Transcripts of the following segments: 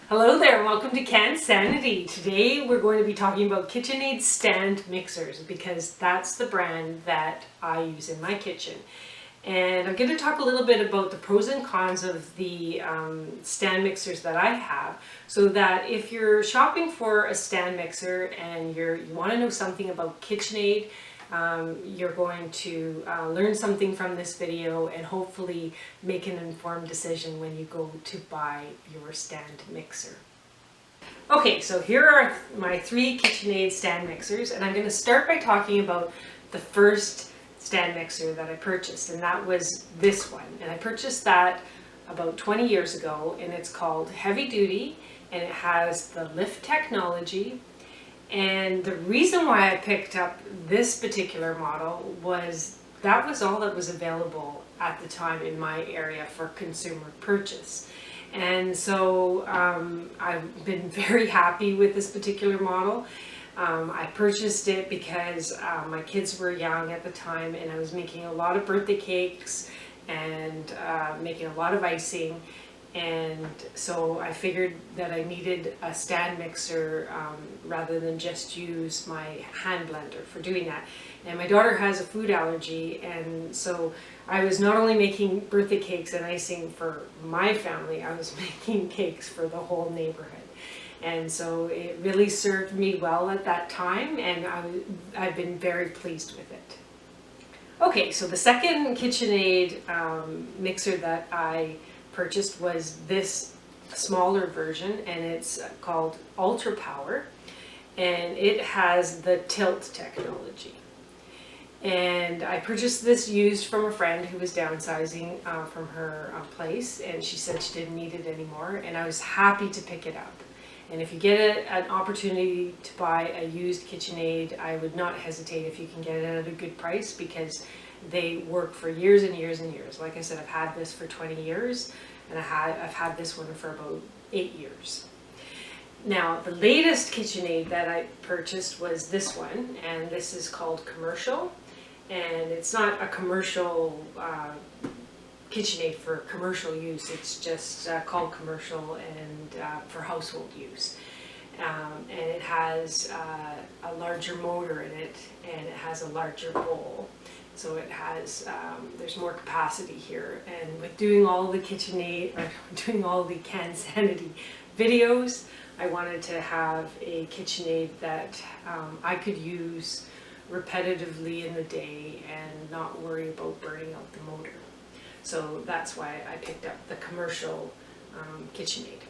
Hello there and welcome to Can Sanity. Today we're going to be talking about KitchenAid stand mixers because that's the brand that I use in my kitchen. And I'm going to talk a little bit about the pros and cons of the stand mixers that I have, so that if you're shopping for a stand mixer and you want to know something about KitchenAid, you're going to learn something from this video and hopefully make an informed decision when you go to buy your stand mixer. Okay, so here are my three KitchenAid stand mixers, and I'm going to start by talking about the first stand mixer that I purchased, and that was this one. And I purchased that about 20 years ago, and it's called Heavy Duty, and it has the lift technology. And the reason why I picked up this particular model was that was all that was available at the time in my area for consumer purchase. And so I've been very happy with this particular model. I purchased it because my kids were young at the time, and I was making a lot of birthday cakes and making a lot of icing. And so I figured that I needed a stand mixer rather than just use my hand blender for doing that. And my daughter has a food allergy, and so I was not only making birthday cakes and icing for my family, I was making cakes for the whole neighborhood. And so it really served me well at that time, and I've been very pleased with it. Okay, so the second KitchenAid mixer that I purchased was this smaller version, and it's called Ultra Power, and it has the tilt technology. And I purchased this used from a friend who was downsizing from her place, and she said she didn't need it anymore, and I was happy to pick it up. And if you get an opportunity to buy a used KitchenAid, I would not hesitate if you can get it at a good price, because they work for years and years and years. Like I said, I've had this for 20 years, and I've had this one for about 8 years. Now, the latest KitchenAid that I purchased was this one, and this is called Commercial. And it's not a commercial KitchenAid for commercial use, it's just called Commercial and for household use. And it has a larger motor in it, and it has a larger bowl. So it has, there's more capacity here. And with doing all the KitchenAid, or doing all the Can Sanity videos, I wanted to have a KitchenAid that I could use repetitively in the day and not worry about burning out the motor. So that's why I picked up the Commercial KitchenAid.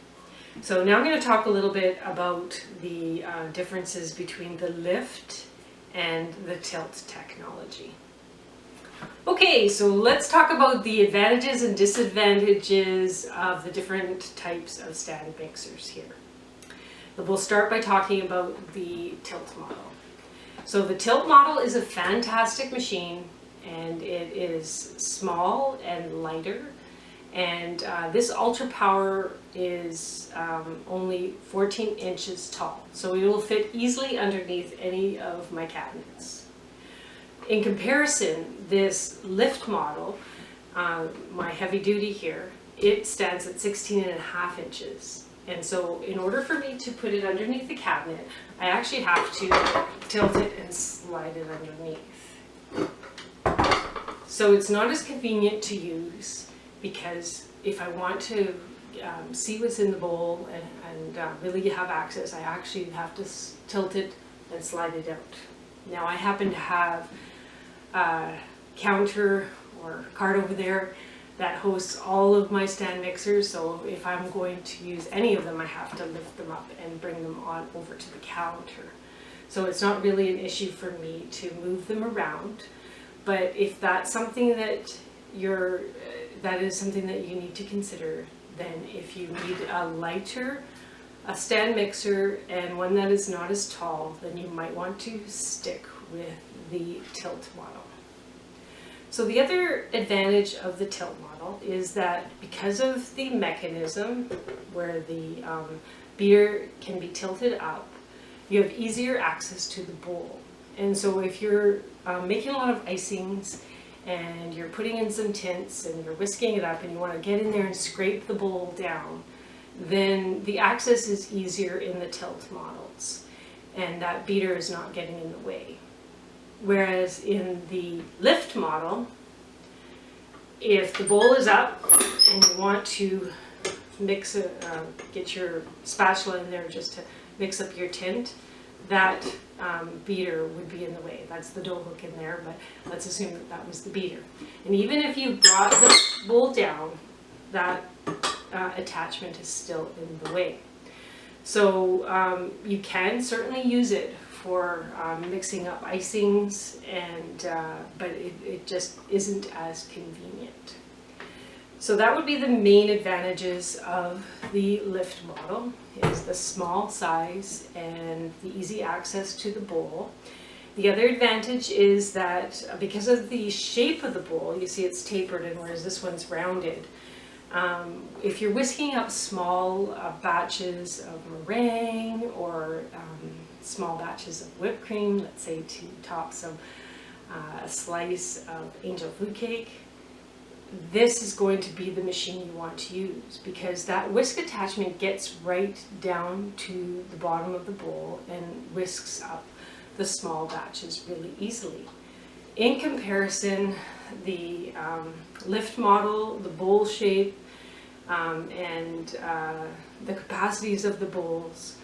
So now I'm going to talk a little bit about the differences between the lift and the tilt technology. Okay, so let's talk about the advantages and disadvantages of the different types of stand mixers here. We'll start by talking about the tilt model. So the tilt model is a fantastic machine, and it is small and lighter. And this Ultra Power is only 14 inches tall, so it will fit easily underneath any of my cabinets. In comparison, this lift model, my Heavy Duty here, it stands at 16.5 inches. And so in order for me to put it underneath the cabinet, I actually have to tilt it and slide it underneath. So it's not as convenient to use, because if I want to see what's in the bowl and really have access, I actually have to tilt it and slide it out. Now I happen to have a counter or cart over there that hosts all of my stand mixers, so if I'm going to use any of them, I have to lift them up and bring them on over to the counter. So it's not really an issue for me to move them around. But if that's something that that is something that you need to consider, then if you need a stand mixer and one that is not as tall, then you might want to stick with the tilt model. So the other advantage of the tilt model is that because of the mechanism where the beater can be tilted up, you have easier access to the bowl. And so if you're making a lot of icings and you're putting in some tints and you're whisking it up and you want to get in there and scrape the bowl down, then the access is easier in the tilt models, and that beater is not getting in the way. Whereas in the lift model, if the bowl is up and you want to mix it, get your spatula in there just to mix up your tint, that beater would be in the way. That's the dough hook in there, but let's assume that that was the beater. And even if you brought the bowl down, that attachment is still in the way. So you can certainly use it for mixing up icings, and but it just isn't as convenient. So that would be the main advantages of the lift model, is the small size and the easy access to the bowl. The other advantage is that because of the shape of the bowl, you see it's tapered, and whereas this one's rounded, if you're whisking up small batches of meringue or small batches of whipped cream, let's say to top some a slice of angel food cake, this is going to be the machine you want to use, because that whisk attachment gets right down to the bottom of the bowl and whisks up the small batches really easily. In comparison, the lift model, the bowl shape, and the capacities of the bowls,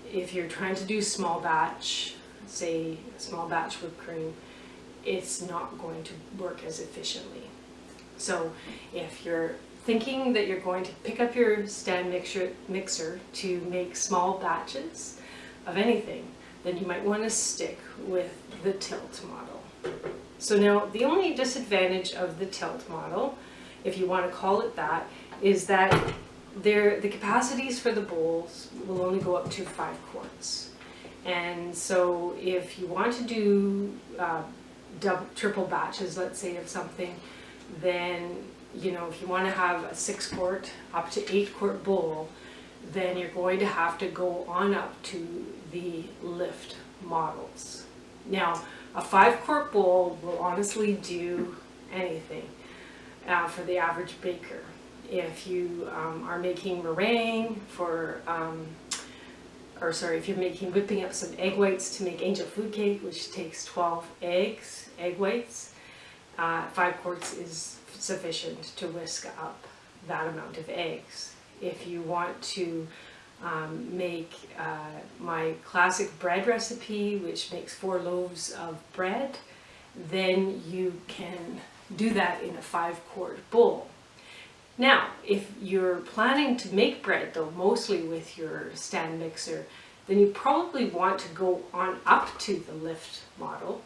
if you're trying to do small batch, say small batch whipped cream, it's not going to work as efficiently. So if you're thinking that you're going to pick up your stand mixer to make small batches of anything, then you might want to stick with the tilt model. So now the only disadvantage of the tilt model, if you want to call it that, is that the capacities for the bowls will only go up to 5 quarts. And so if you want to do triple batches, let's say, of something, then, you know, if you want to have a 6 quart up to 8 quart bowl, then you're going to have to go on up to the lift models. Now, a 5 quart bowl will honestly do anything for the average baker. If you are making meringue for, if you're whipping up some egg whites to make angel food cake, which takes 12 egg whites, 5 quarts is sufficient to whisk up that amount of eggs. If you want to make my classic bread recipe, which makes 4 loaves of bread, then you can do that in a 5 quart bowl. Now, if you're planning to make bread, though, mostly with your stand mixer, then you probably want to go on up to the lift model,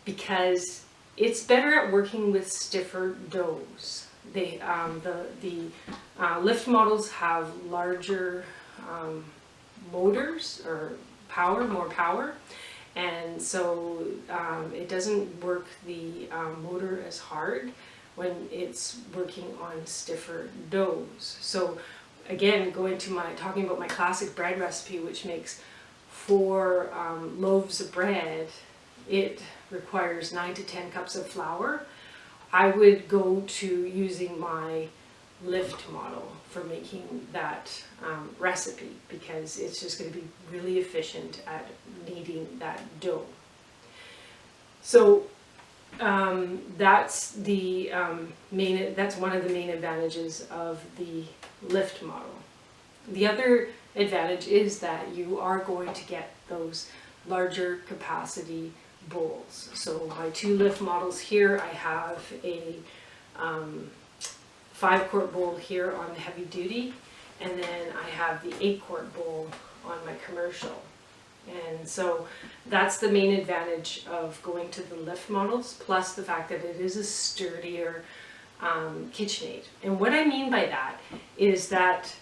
because it's better at working with stiffer doughs. The lift models have larger motors, or more power, and so it doesn't work the motor as hard when it's working on stiffer doughs. So again, talking about my classic bread recipe, which makes 4 loaves of bread, it requires 9 to 10 cups of flour. I would go to using my lift model for making that recipe, because it's just going to be really efficient at kneading that dough. So that's one of the main advantages of the lift model. The other advantage is that you are going to get those larger capacity bowls. So my 2 lift models here, I have a 5 quart bowl here on the heavy duty, and then I have the 8 quart bowl on my commercial. And so that's the main advantage of going to the lift models, plus the fact that it is a sturdier KitchenAid. And what I mean by that is that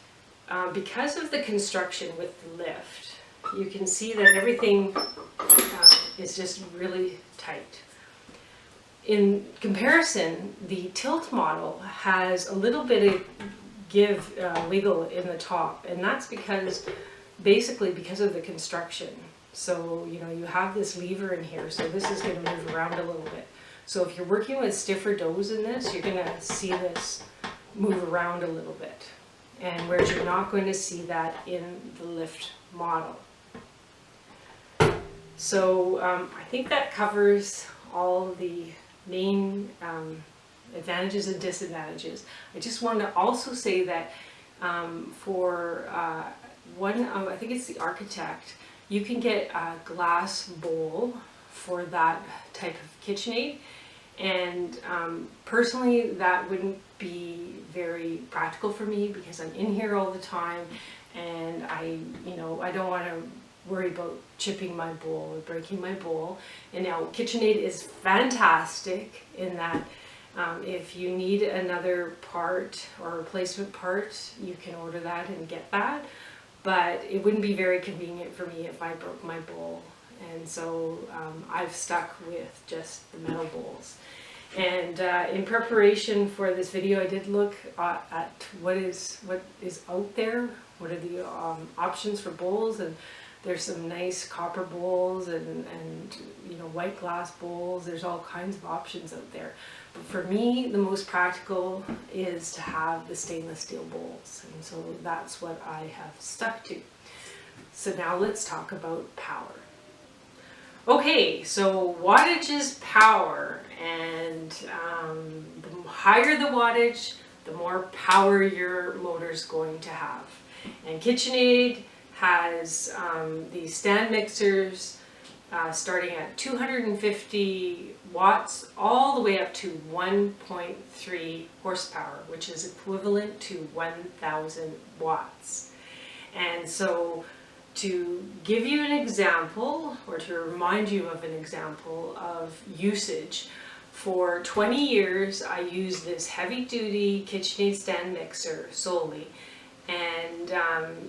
because of the construction with the lift, you can see that everything is just really tight. In comparison, the tilt model has a little bit of wiggle in the top, and that's basically because of the construction. So, you know, you have this lever in here, so this is going to move around a little bit. So if you're working with stiffer doughs in this, you're going to see this move around a little bit. and whereas you're not going to see that in the lift model. So I think that covers all the main advantages and disadvantages. I just want to also say that for I think it's the Architect, you can get a glass bowl for that type of KitchenAid, and personally that wouldn't be very practical for me because I'm in here all the time, and I don't want to worry about chipping my bowl or breaking my bowl. And now KitchenAid is fantastic in that if you need another part or replacement part, you can order that and get that, but it wouldn't be very convenient for me if I broke my bowl. And so I've stuck with just the metal bowls. And in preparation for this video, I did look at what is out there, what are the options for bowls, and there's some nice copper bowls and white glass bowls. There's all kinds of options out there. But for me, the most practical is to have the stainless steel bowls. And so that's what I have stuck to. So now let's talk about power. Okay, so wattage's power, and the higher the wattage, the more power your motor's going to have. And KitchenAid has these stand mixers starting at 250 watts all the way up to 1.3 horsepower, which is equivalent to 1,000 watts. And so to give you an example, or to remind you of an example of usage, for 20 years I used this heavy-duty KitchenAid stand mixer solely, and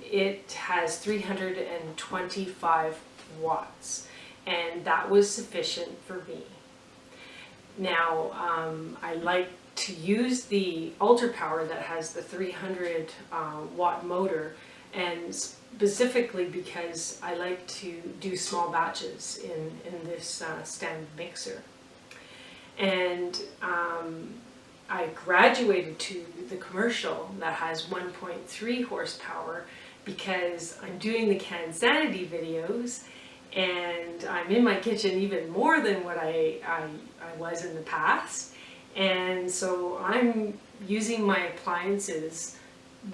it has 325 watts, and that was sufficient for me. Now I like to use the Ultra Power that has the 300 watt motor, and specifically because I like to do small batches in this stand mixer. And I graduated to the commercial that has 1.3 horsepower because I'm doing the Cansanity videos, and I'm in my kitchen even more than what I was in the past. And so I'm using my appliances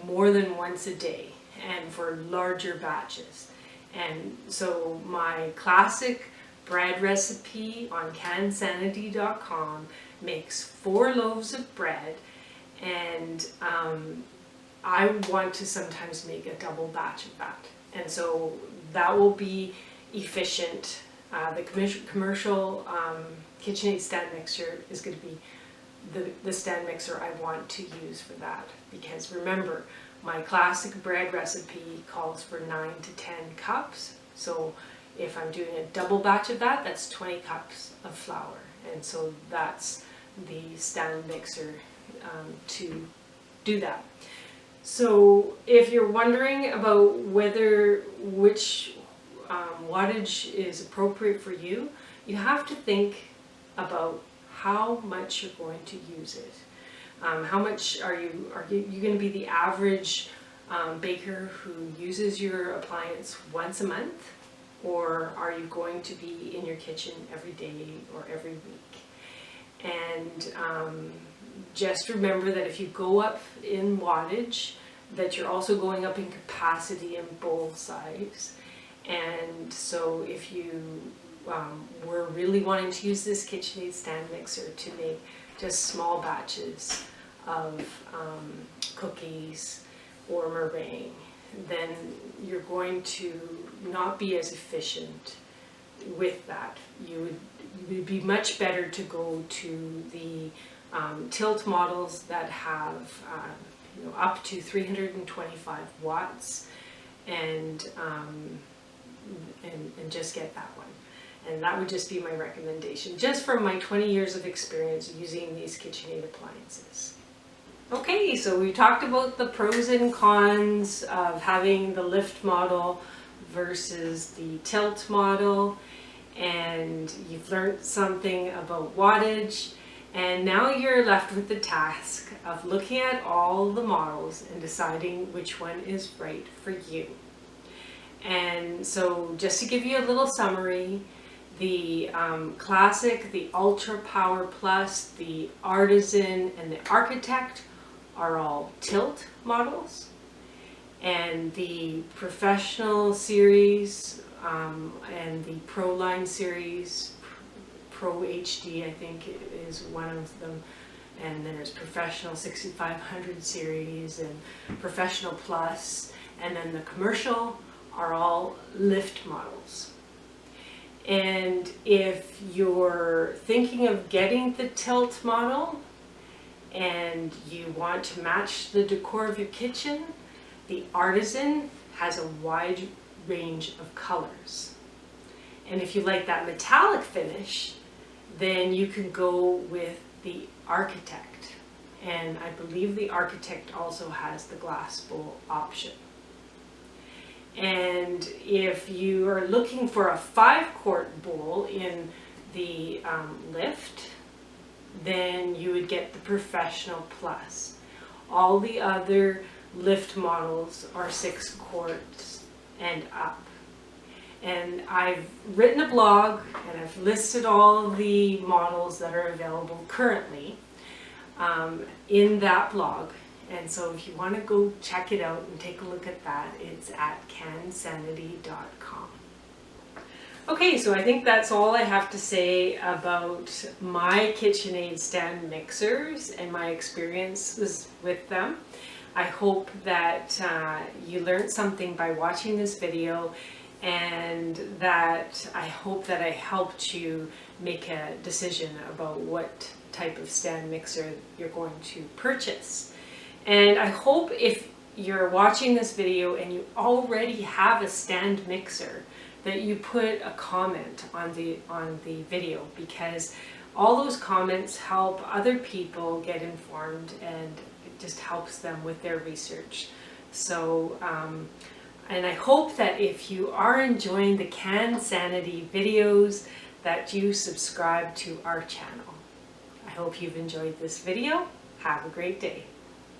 more than once a day and for larger batches. And so my classic bread recipe on cansanity.com makes 4 loaves of bread, and I want to sometimes make a double batch of that. And so that will be efficient. The commercial KitchenAid stand mixer is going to be the stand mixer I want to use for that, because remember, my classic bread recipe calls for 9 to 10 cups. So if I'm doing a double batch of that, that's 20 cups of flour. And so that's the stand mixer to do that. So if you're wondering about which wattage is appropriate for you, you have to think about how much you're going to use it. How much are you going to be the average baker who uses your appliance once a month, or are you going to be in your kitchen every day or every week? And just remember that if you go up in wattage, that you're also going up in capacity and bowl size. And so if you were really wanting to use this KitchenAid stand mixer to make just small batches of cookies or meringue, then you're going to not be as efficient with that. It would be much better to go to the tilt models that have up to 325 watts, and just get that one. And that would just be my recommendation, just from my 20 years of experience using these KitchenAid appliances. Okay, so we talked about the pros and cons of having the lift model versus the tilt model, and you've learned something about wattage. And now you're left with the task of looking at all the models and deciding which one is right for you. And so just to give you a little summary, the Classic, the Ultra Power Plus, the Artisan, and the Architect are all tilt models. And the Professional series and the Pro Line series, Pro HD I think is one of them, and then there's Professional 6500 series and Professional Plus, and then the Commercial are all lift models. And if you're thinking of getting the tilt model and you want to match the decor of your kitchen, the Artisan has a wide range of colors. And if you like that metallic finish, then you can go with the Architect. And I believe the Architect also has the glass bowl option. And if you are looking for a 5-quart bowl in the lift, then you would get the Professional Plus. All the other lift models are 6 quarts and up. And I've written a blog and I've listed all the models that are available currently in that blog. And so if you want to go check it out and take a look at that, it's at cansanity.com. Okay, so I think that's all I have to say about my KitchenAid stand mixers and my experiences with them. I hope that you learned something by watching this video, and that I hope that I helped you make a decision about what type of stand mixer you're going to purchase. And I hope if you're watching this video and you already have a stand mixer, that you put a comment on the video, because all those comments help other people get informed and it just helps them with their research. So and I hope that if you are enjoying the CanSanity videos, that you subscribe to our channel. I hope you've enjoyed this video. Have a great day.